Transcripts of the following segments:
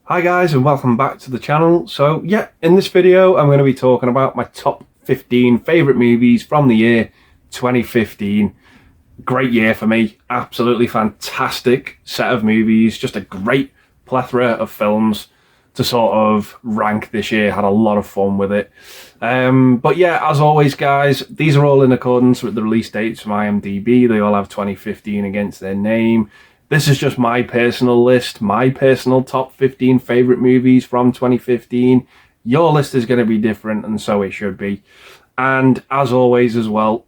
Hi guys, and welcome back to the channel. So yeah, in this video I'm going to be talking about my top 15 favourite movies from the year 2015. Great year for me, absolutely fantastic set of movies, just a great plethora of films to sort of rank this year. Had a lot of fun with it. But yeah, as always guys, these are all in accordance with the release dates from IMDb. They all have 2015 against their name. This is just my personal list, my personal top 15 favourite movies from 2015. Your list is going to be different, and so it should be. And as always as well,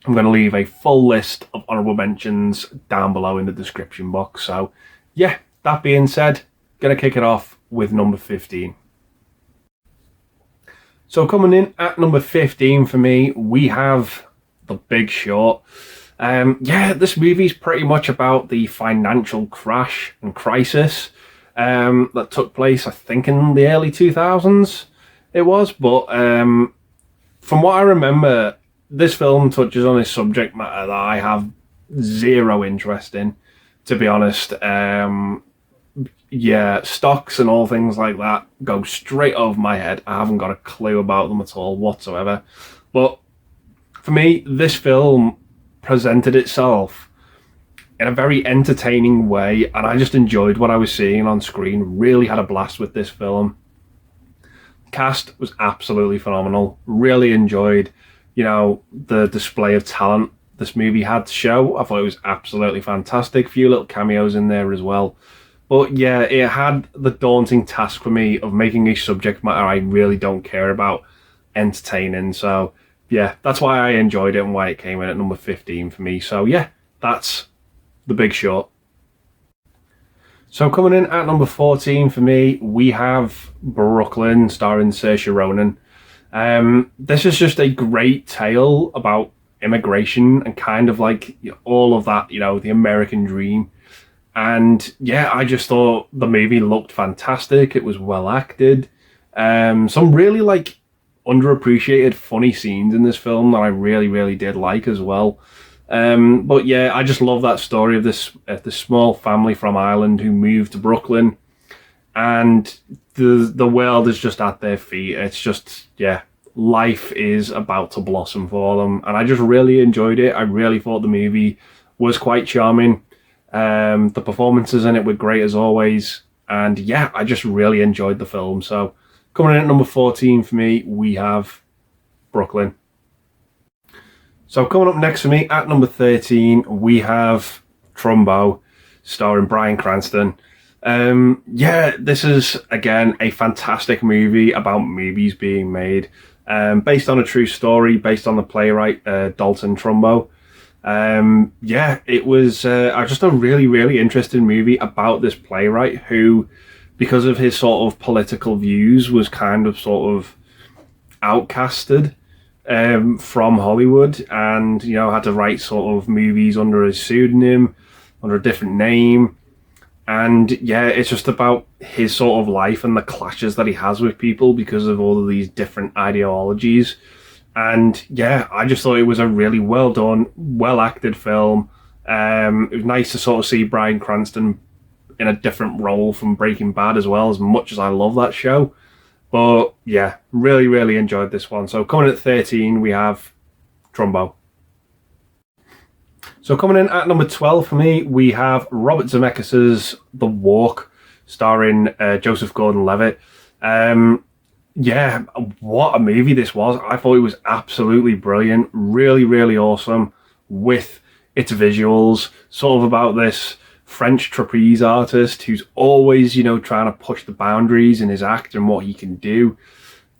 I'm going to leave a full list of honourable mentions down below in the description box. So yeah, that being said, going to kick it off with number 15. So coming in at number 15 for me, we have The Big Short. Yeah, this movie's pretty much about the financial crash and crisis that took place, I think, in the early 2000s it was. But from what I remember, this film touches on a subject matter that I have zero interest in, to be honest. Yeah, stocks and all things like that go straight over my head. I haven't got a clue about them at all whatsoever. But for me, this film presented itself in a very entertaining way, and I just enjoyed what I was seeing on screen. Really had a blast with this film. Cast was absolutely phenomenal. Really enjoyed, the display of talent this movie had to show. I thought it was absolutely fantastic. A few little cameos in there as well. But yeah, it had the daunting task for me of making a subject matter I really don't care about entertaining. So yeah, that's why I enjoyed it and why it came in at number 15 for me. So yeah, that's The Big Short. So coming in at number 14 for me, we have Brooklyn, starring Saoirse Ronan. This is just a great tale about immigration and kind of like all of that, the American dream. And yeah, I just thought the movie looked fantastic. It was well acted. Some really underappreciated funny scenes in this film that I really did like as well. But yeah, I just love that story of this small family from Ireland who moved to Brooklyn, and the world is just at their feet. It's just, yeah, life is about to blossom for them, and I just really enjoyed it. I really thought the movie was quite charming. The performances in it were great as always, and yeah, I just really enjoyed the film. So coming in at number 14 for me, we have Brooklyn. So coming up next for me at number 13, we have Trumbo, starring Bryan Cranston. Yeah, this is, again, a fantastic movie about movies being made, based on a true story, based on the playwright Dalton Trumbo. Yeah, it was just a really interesting movie about this playwright who, because of his sort of political views, was kind of sort of outcasted from Hollywood, and had to write sort of movies under a pseudonym, under a different name. And yeah, it's just about his sort of life and the clashes that he has with people because of all of these different ideologies. And yeah, I just thought it was a really well done, well acted film. It was nice to sort of see Bryan Cranston in a different role from Breaking Bad as well, as much as I love that show. But yeah, really enjoyed this one. So coming at 13, we have Trumbo. So coming in at number 12 for me, we have Robert Zemeckis' The Walk, starring Joseph Gordon-Levitt. Yeah, what a movie this was. I thought it was absolutely brilliant, really awesome with its visuals, sort of about this French trapeze artist who's always, trying to push the boundaries in his act and what he can do.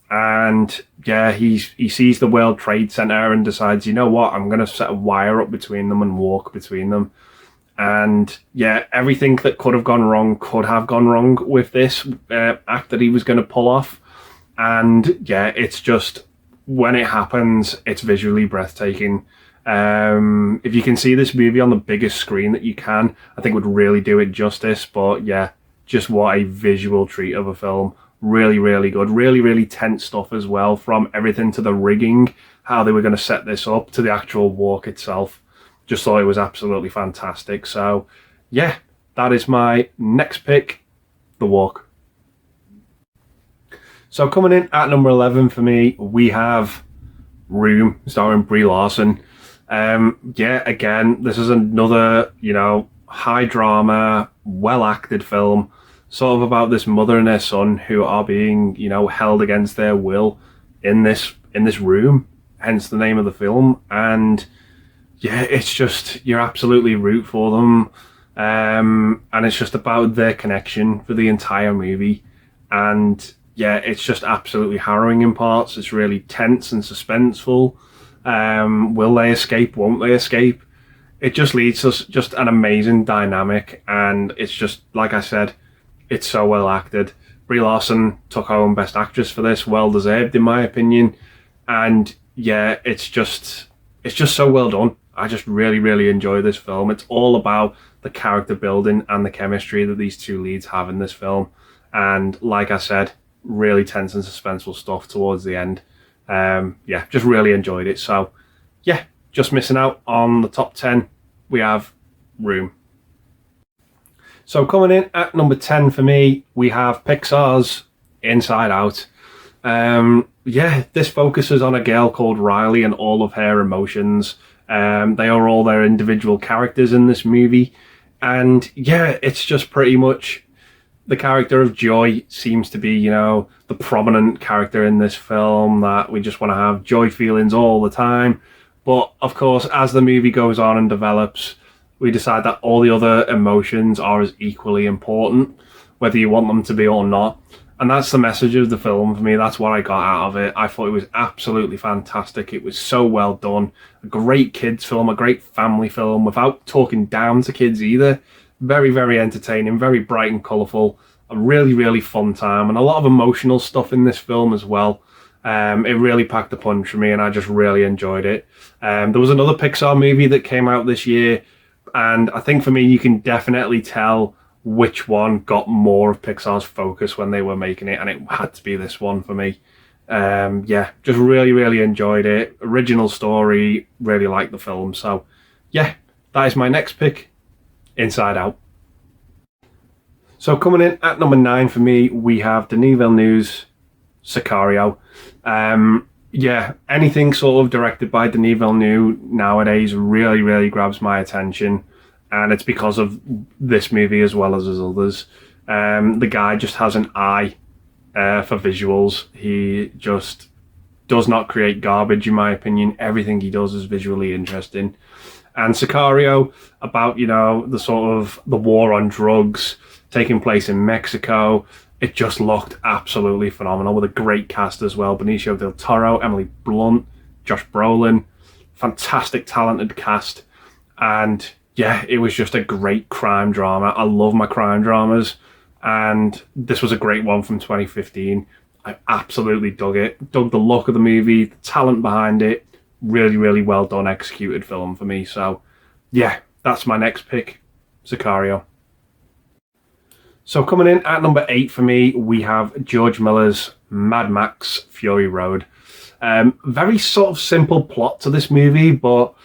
And yeah, he sees the World Trade Center and decides, you know what, I'm going to set a wire up between them and walk between them. And yeah, everything that could have gone wrong could have gone wrong with this act that he was going to pull off. And yeah, it's just, when it happens, it's visually breathtaking. If you can see this movie on the biggest screen that you can, I think would really do it justice. But yeah, just what a visual treat of a film. Really good. Really tense stuff as well, from everything to the rigging, how they were going to set this up, to the actual walk itself. Just thought it was absolutely fantastic. So yeah, that is my next pick, The Walk. So coming in at number 11 for me, we have Room, starring Brie Larson. Yeah, again, this is another, high drama, well acted film, sort of about this mother and her son who are being, held against their will in this room, hence the name of the film. And yeah, it's just, you're absolutely root for them. And it's just about their connection for the entire movie. And yeah, it's just absolutely harrowing in parts. It's really tense and suspenseful. Will they escape? Won't they escape? It just leads us just an amazing dynamic, and it's just, like I said, it's so well acted. Brie Larson took home Best Actress for this, well deserved in my opinion. And yeah, it's just so well done. I just really, really enjoy this film. It's all about the character building and the chemistry that these two leads have in this film. And like I said, really tense and suspenseful stuff towards the end. Yeah, just really enjoyed it. So yeah, just missing out on the top 10, we have Room. So coming in at number 10 for me, we have Pixar's Inside Out. Yeah, this focuses on a girl called Riley and all of her emotions. They are all their individual characters in this movie. And yeah, it's just pretty much the character of Joy seems to be, the prominent character in this film, that we just want to have joy feelings all the time. But of course, as the movie goes on and develops, we decide that all the other emotions are as equally important, whether you want them to be or not. And that's the message of the film for me. That's what I got out of it. I thought it was absolutely fantastic. It was so well done. A great kids film, a great family film, without talking down to kids either. Very, very entertaining, very bright and colourful. A really, really fun time, and a lot of emotional stuff in this film as well. It really packed a punch for me, and I just really enjoyed it. There was another Pixar movie that came out this year, and I think for me, you can definitely tell which one got more of Pixar's focus when they were making it, and it had to be this one for me. Yeah, just really, really enjoyed it. Original story, really liked the film. So yeah, that is my next pick, Inside Out. So coming in at number 9 for me, we have Denis Villeneuve's Ssakario. Yeah, anything sort of directed by Denis Villeneuve nowadays really, really grabs my attention. And it's because of this movie as well as his others. The guy just has an eye for visuals. He just does not create garbage, in my opinion. Everything he does is visually interesting. And Ssakario, about, the sort of the war on drugs taking place in Mexico. It just looked absolutely phenomenal, with a great cast as well. Benicio del Toro, Emily Blunt, Josh Brolin. Fantastic, talented cast. And yeah, it was just a great crime drama. I love my crime dramas, and this was a great one from 2015. I absolutely dug it. Dug the look of the movie, the talent behind it. Really, really well done, executed film for me. So yeah, that's my next pick, Ssakario. So coming in at number 8 for me, we have George Miller's Mad Max Fury Road. Very sort of simple plot to this movie, but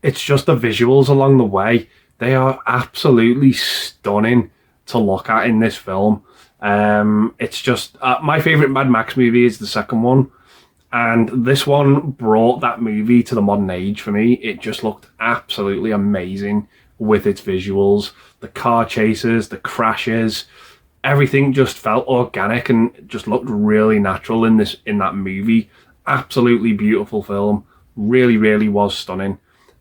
it's just the visuals along the way. They are absolutely stunning to look at in this film. It's just, my favourite Mad Max movie is the second one. And this one brought that movie to the modern age for me. It just looked absolutely amazing with its visuals. The car chases, the crashes, everything just felt organic and just looked really natural in that movie. Absolutely beautiful film. Really, really was stunning.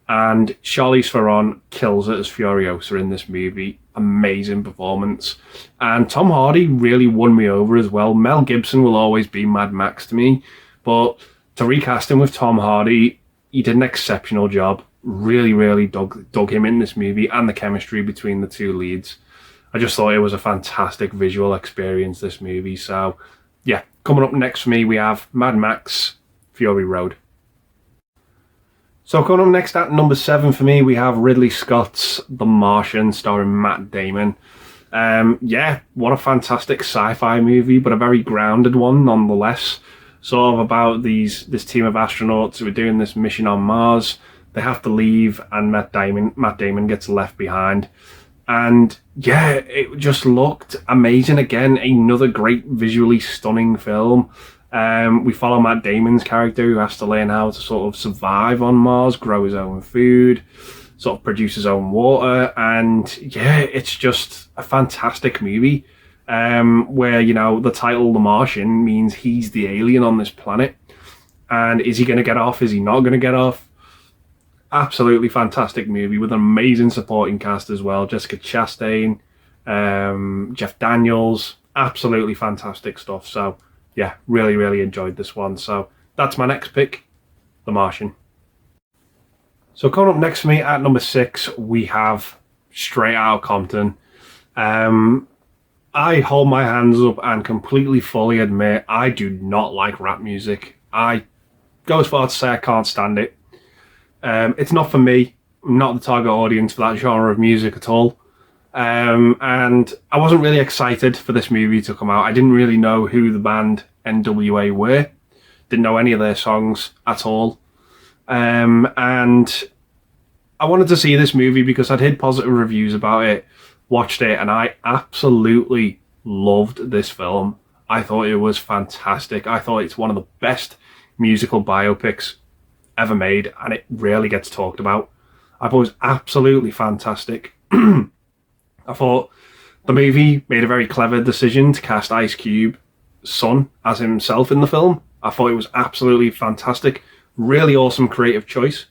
And Charlize Theron kills it as Furiosa in this movie. Amazing performance. And Tom Hardy really won me over as well. Mel Gibson will always be Mad Max to me, but to recast him with Tom Hardy, he did an exceptional job. Really, really dug him in this movie, and the chemistry between the two leads. I just thought it was a fantastic visual experience, this movie. So yeah, coming up next for me, we have Mad Max Fury Road. So coming up next at number 7 for me, we have Ridley Scott's The Martian, starring Matt Damon. Yeah, what a fantastic sci-fi movie, but a very grounded one nonetheless. Sort of about this team of astronauts who are doing this mission on Mars. They have to leave, and Matt Damon gets left behind. And yeah, it just looked amazing. Again, another great visually stunning film. We follow Matt Damon's character, who has to learn how to sort of survive on Mars, grow his own food, sort of produce his own water. And yeah, it's just a fantastic movie, where, you know, the title The Martian means he's the alien on this planet. And is he going to get off? Is he not going to get off? Absolutely fantastic movie with an amazing supporting cast as well. Jessica Chastain, Jeff Daniels, absolutely fantastic stuff. So yeah, really enjoyed this one. So that's my next pick, The Martian. So coming up next for me at number 6, we have Straight Outta Compton. I hold my hands up and completely fully admit I do not like rap music. I go as far to say I can't stand it. It's not for me. I'm not the target audience for that genre of music at all. And I wasn't really excited for this movie to come out. I didn't really know who the band NWA were. Didn't know any of their songs at all. And I wanted to see this movie because I'd heard positive reviews about it, watched it, and I absolutely loved this film. I thought it was fantastic. I thought it's one of the best musical biopics ever made, and it rarely gets talked about. I thought it was absolutely fantastic. I thought the movie made a very clever decision to cast Ice Cube's son as himself in the film. I thought it was absolutely fantastic. Really awesome creative choice.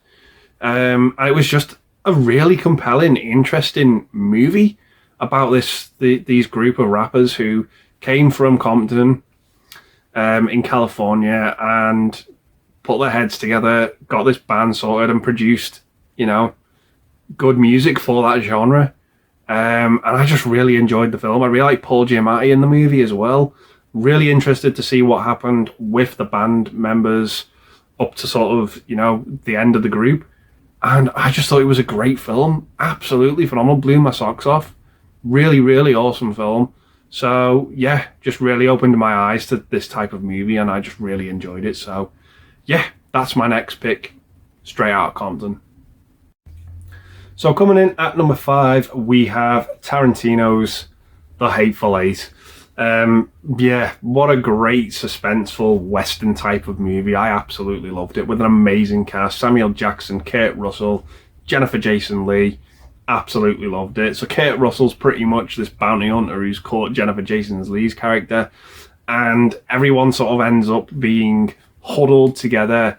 And it was just a really compelling, interesting movie about these group of rappers who came from Compton in California and put their heads together, got this band sorted, and produced, you know, good music for that genre. And I just really enjoyed the film. I really like Paul Giamatti in the movie as well. Really interested to see what happened with the band members up to sort of, you know, the end of the group. And I just thought it was a great film. Absolutely phenomenal. Blew my socks off. Really awesome film. So yeah, just really opened my eyes to this type of movie, and I just really enjoyed it. So yeah, that's my next pick, Straight Outta Compton. So coming in at number 5, we have Tarantino's The Hateful Eight. Yeah, what a great suspenseful Western type of movie. I absolutely loved it, with an amazing cast. Samuel Jackson, Kurt Russell, Jennifer Jason Leigh. Absolutely loved it. So Kurt Russell's pretty much this bounty hunter who's caught Jennifer Jason Leigh's character, and everyone sort of ends up being huddled together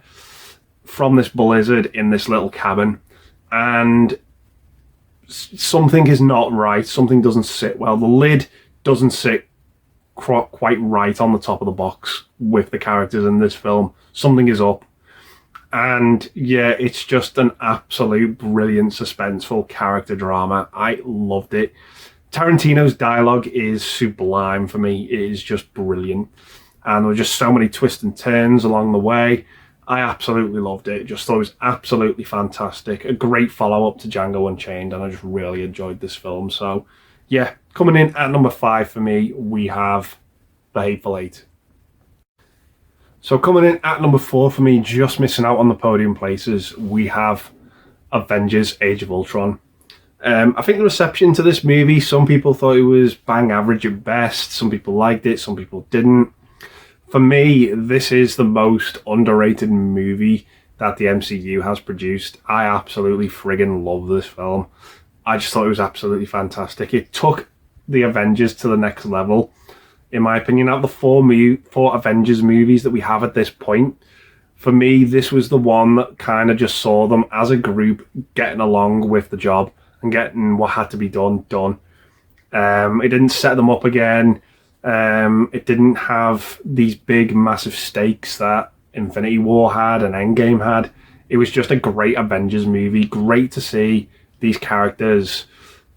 from this blizzard in this little cabin, and something is not right. Something doesn't sit well. The lid doesn't sit quite right on the top of the box with the characters in this film. Something is up. And yeah, it's just an absolute brilliant suspenseful character drama. I loved it. Tarantino's dialogue is sublime for me. It is just brilliant. And there were just so many twists and turns along the way. I absolutely loved it. Just thought it was absolutely fantastic. A great follow-up to Django Unchained, and I just really enjoyed this film. So yeah, coming in at number 5 for me, we have The Hateful Eight. So coming in at number 4 for me, just missing out on the podium places, we have Avengers Age of Ultron. I think the reception to this movie, some people thought it was bang average at best, some people liked it, some people didn't. For me, this is the most underrated movie that the MCU has produced. I absolutely friggin' love this film. I just thought it was absolutely fantastic. It took the Avengers to the next level, in my opinion. Out of the four Avengers movies that we have at this point, for me, this was the one that kind of just saw them as a group getting along with the job and getting what had to be done. It didn't set them up again. It didn't have these big, massive stakes that Infinity War had and Endgame had. It was just a great Avengers movie. Great to see these characters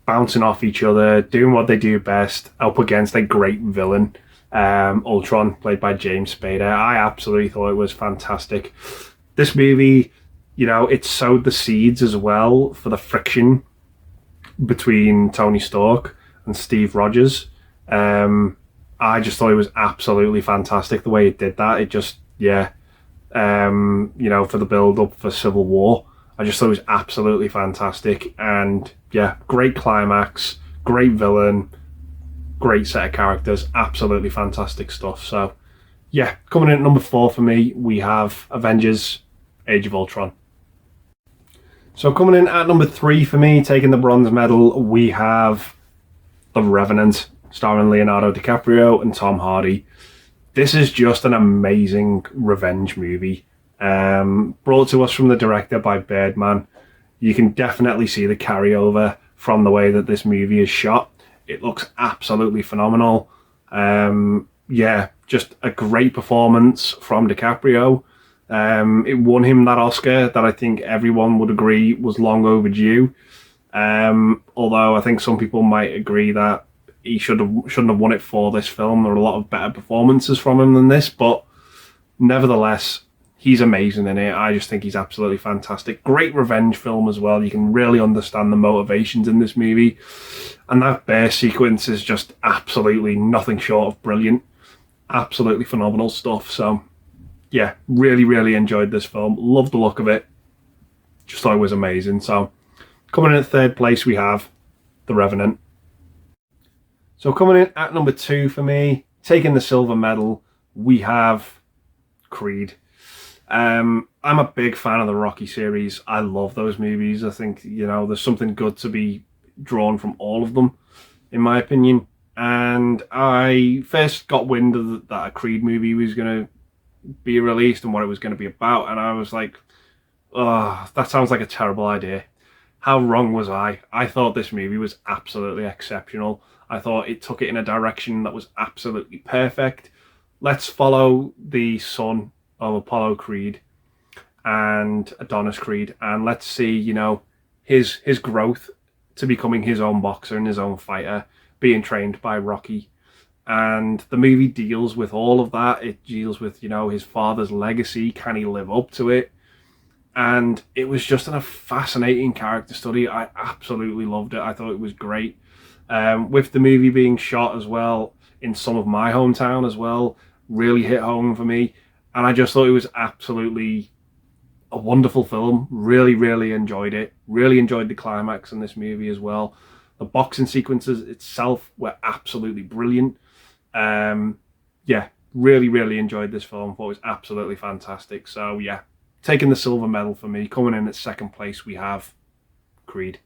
bouncing off each other, doing what they do best, up against a great villain, Ultron, played by James Spader. I absolutely thought it was fantastic. This movie, you know, it sowed the seeds as well for the friction between Tony Stark and Steve Rogers. I just thought it was absolutely fantastic the way it did that. It just, yeah, you know, for the build up for Civil War. I just thought it was absolutely fantastic. And yeah, great climax, great villain, great set of characters, absolutely fantastic stuff. So yeah, coming in at number 4 for me, we have Avengers Age of Ultron. So coming in at number 3 for me, taking the bronze medal, we have The Revenant, starring Leonardo DiCaprio and Tom Hardy. This is just an amazing revenge movie, brought to us from the director by Birdman. You can definitely see the carryover from the way that this movie is shot. It looks absolutely phenomenal. Yeah, just a great performance from DiCaprio. It won him that Oscar that I think everyone would agree was long overdue. Although I think some people might agree that he shouldn't have won it for this film. There are a lot of better performances from him than this, but nevertheless, he's amazing in it. I just think he's absolutely fantastic. Great revenge film as well. You can really understand the motivations in this movie. And that bear sequence is just absolutely nothing short of brilliant. Absolutely phenomenal stuff. So yeah, really, really enjoyed this film. Loved the look of it. Just thought it was amazing. So coming in at 3rd place, we have The Revenant. So coming in at number 2 for me, taking the silver medal, we have Creed. I'm a big fan of the Rocky series. I love those movies. I think, you know, there's something good to be drawn from all of them, in my opinion. And I first got wind of that a Creed movie was going to be released and what it was going to be about, and I was like, oh, that sounds like a terrible idea. How wrong was I? I thought this movie was absolutely exceptional. I thought it took it in a direction that was absolutely perfect. Let's follow the son of Apollo Creed and Adonis Creed, and let's see, you know, his growth to becoming his own boxer and his own fighter, being trained by Rocky. And the movie deals with all of that. It deals with, you know, his father's legacy. Can he live up to it? And it was just a fascinating character study. I absolutely loved it. I thought it was great. With the movie being shot as well in some of my hometown as well, really hit home for me. And I just thought it was absolutely a wonderful film. Really, really enjoyed it. Really enjoyed the climax in this movie as well. The boxing sequences itself were absolutely brilliant. Yeah, really, really enjoyed this film. Thought it was absolutely fantastic. So yeah, taking the silver medal for me. Coming in at 2nd place, we have Creed.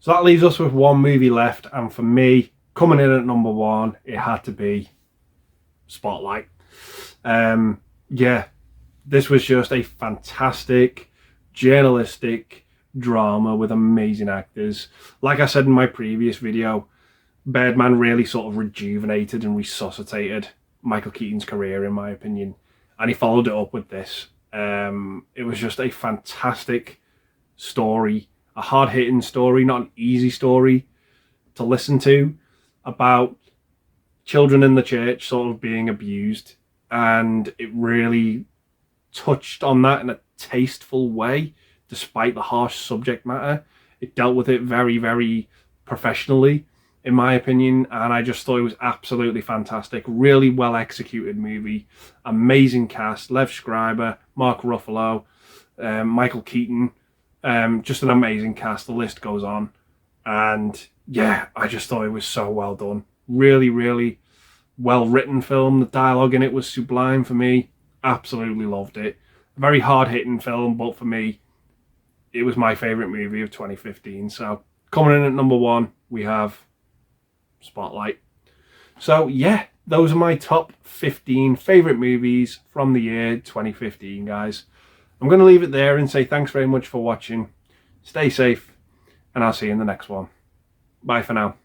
So that leaves us with one movie left, and for me, coming in at number 1, it had to be Spotlight. Yeah, this was just a fantastic journalistic drama with amazing actors. Like I said in my previous video, Birdman really sort of rejuvenated and resuscitated Michael Keaton's career, in my opinion, and he followed it up with this. It was just a fantastic story, a hard-hitting story, not an easy story to listen to, about children in the church sort of being abused, and it really touched on that in a tasteful way. Despite the harsh subject matter, it dealt with it very, very professionally, in my opinion, and I just thought it was absolutely fantastic. Really well executed movie, amazing cast, Lev Schreiber, Mark Ruffalo, Michael Keaton, just an amazing cast. The list goes on, and yeah, I just thought it was so well done. Really, really well written film. The dialogue in it was sublime for me. Absolutely loved it. A very hard hitting film, but for me, it was my favourite movie of 2015. So coming in at number 1, we have Spotlight. So yeah, those are my top 15 favourite movies from the year 2015, guys. I'm going to leave it there and say thanks very much for watching. Stay safe, and I'll see you in the next one. Bye for now.